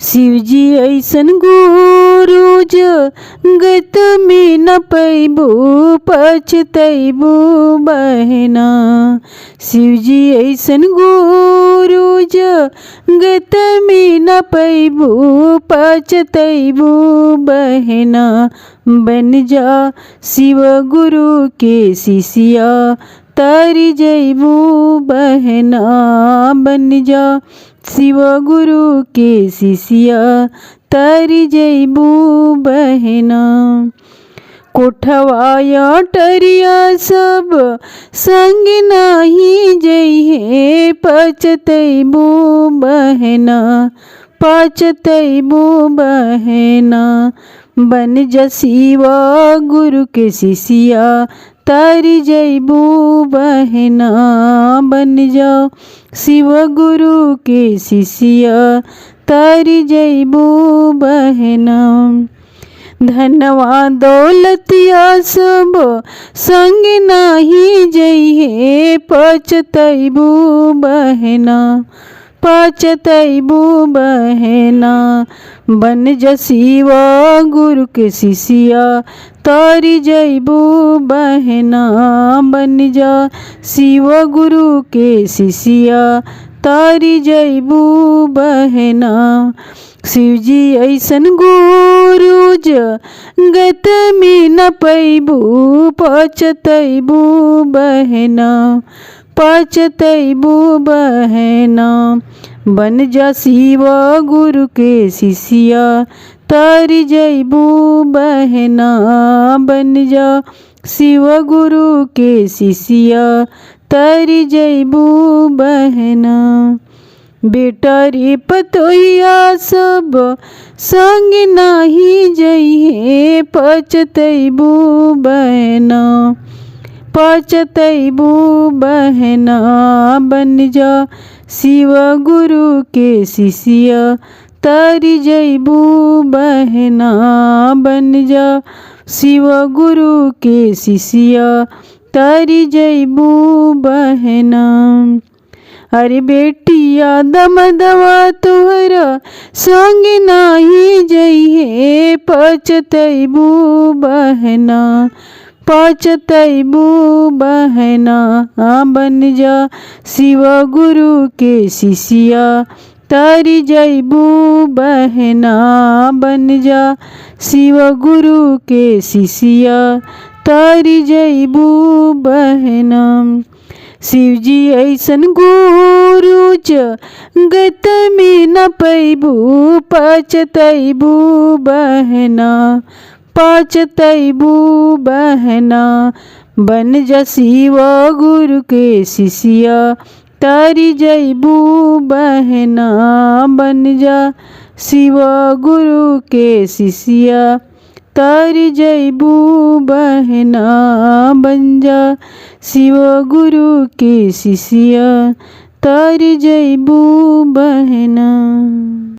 शिवजी ऐसन गुरु जगत में न पैबू पछतैबू बहना। शिवजी ऐसन गुरु जगत में न पैबू पछतैबू बहना। बन जा शिव गुरु के शिष्या तारी जैबू बहना। बन जा शिव गुरु के शिष्या तारी जैबू बहना। कोठवाया टरिया सब संग नाही जइहे पछतैबू बहना। पछतैबू बहना। बन जा शिव गुरु के शिष्या तारी जैबू बहना। बन जा शिव गुरु के शिष्या तारी जैबू बहना। धनवा दौलतिया सब संग नाही जइहे पछतैबू बहना। पछतैबू बहना। बन जा शिव गुरु के शिष्या तारी जैबू बहना। बन जा शिव गुरु के शिष्या तारी जैबू बहना। शिवजी ऐसन गुरु जगत में न पैबू पछतैबू बहना। पछतैबू बहना। बन जा शिव गुरु के शिष्या तारी जैबू बहना। बन जा शिव गुरु के शिष्या तारी जैबू बहना। बेटा रे पतोहिया सब संग नाही जइहे पछतैबू बहना। पछतैबू बहना। बन जा शिव गुरु के शिष्या तारी जैबू बहना। बन जा शिव गुरु के शिष्या तारी जैबू बहना। अरे बेटिया दमदवा तोहरा संग नाही जइहे पछतैबू बहना। पछतैबू बहना। बन जा शिव गुरु के शिष्या तारी जैबू बहना। बन जा शिव गुरु के शिष्या तारी जैबू बहना। शिवजी ऐसन गुरु जगत में न पैबू पछतैबू बहना। पछतैबू बहना। बन जा शिव गुरु के शिष्या तारी जैबू बहना। बन जा शिव गुरु के शिष्या तारी जैबू बहना। बन जा शिव गुरु के शिष्या तारी जैबू बहना।